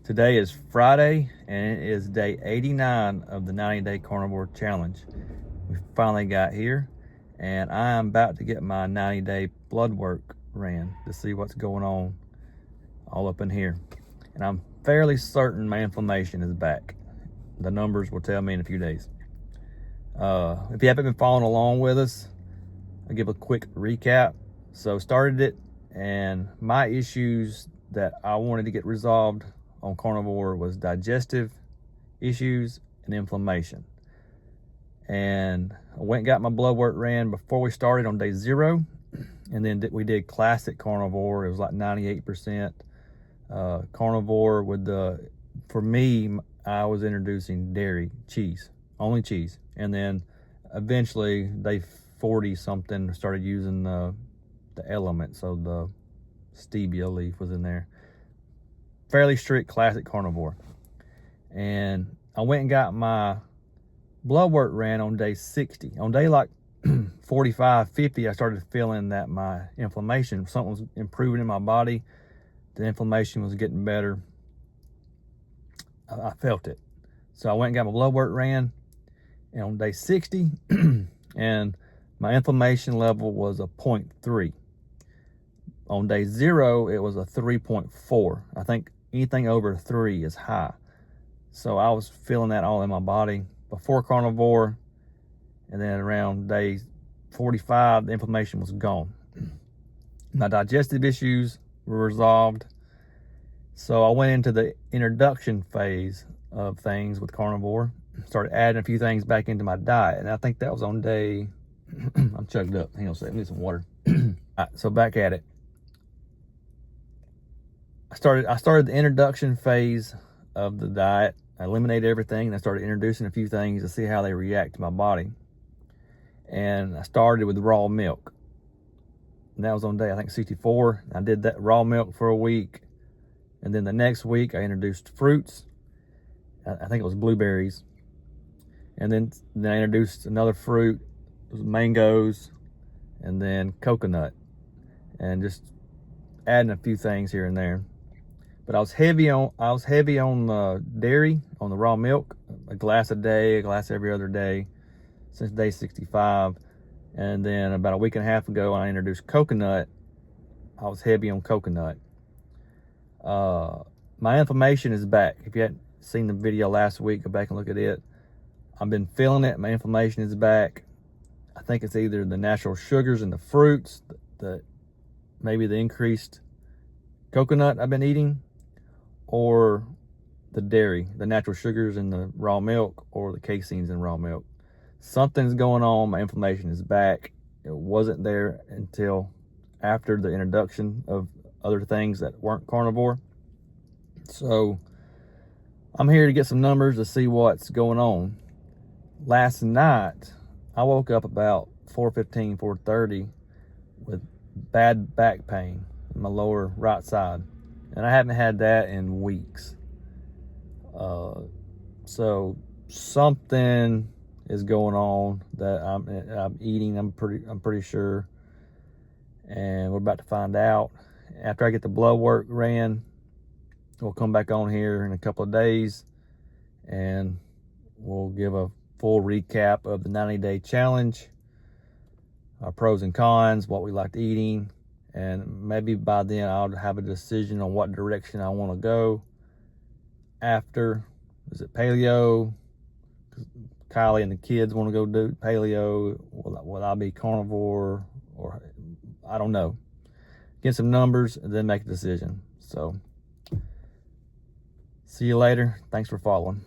Today is Friday, and it is day 89 of the 90-day carnivore challenge. We finally got here, and I am about to get my 90-day blood work ran to see what's going on all up in here. And I'm fairly certain my inflammation is back. The numbers will tell me in a few days. If you haven't been following along with us, I'll give a quick recap. So started it, and my issues that I wanted to get resolved on carnivore was digestive issues and inflammation. And I went and got my blood work ran before we started on day 0. And then we did classic carnivore. It was like 98% carnivore with for me, I was introducing dairy, cheese, only cheese. And then eventually day 40 something started using the element. So the stevia leaf was in there. Fairly strict classic carnivore. And I went and got my blood work ran on day 60. On day like 45, 50, I started feeling that my inflammation, something was improving in my body. The inflammation was getting better. I felt it. So I went and got my blood work ran, and on day 60, and my inflammation level was a 0.3. On day 0, it was a 3.4. I think anything over 3 is high. So I was feeling that all in my body before carnivore, and then around day 45, the inflammation was gone. My digestive issues were resolved. So I went into the introduction phase of things with carnivore, started adding a few things back into my diet. And I think that was on day, I'm chugged up. Hang on a second, I need some water. All right, so back at it. I started the introduction phase of the diet. I eliminated everything, and I started introducing a few things to see how they react to my body. And I started with raw milk. And that was on day, I think, 64. I did that raw milk for a week. And then the next week, I introduced fruits. I think it was blueberries. And then I introduced another fruit. It was mangoes. And then coconut. And just adding a few things here and there. But I was heavy on dairy, on the raw milk, a glass a day, a glass every other day since day 65. And then about a week and a half ago, when I introduced coconut, I was heavy on coconut. My inflammation is back. If you hadn't seen the video last week, go back and look at it. I've been feeling it. My inflammation is back. I think it's either the natural sugars in the fruits, maybe the increased coconut I've been eating, or the dairy, the natural sugars in the raw milk, or the caseins in raw milk. Something's going on. My inflammation is back. It wasn't there until after the introduction of other things that weren't carnivore. So I'm here to get some numbers to see what's going on. Last night, I woke up about 4:15, 4:30 with bad back pain in my lower right side. And I haven't had that in weeks. So something is going on that I'm eating. I'm pretty sure, and we're about to find out. After I get the blood work ran, we'll come back on here in a couple of days, and we'll give a full recap of the 90-day challenge, our pros and cons, what we liked eating. And maybe by then I'll have a decision on what direction I want to go after. Is it paleo? Kylie and the kids want to go do paleo. Will I be carnivore? Or I don't know. Get some numbers and then make a decision. So see you later. Thanks for following.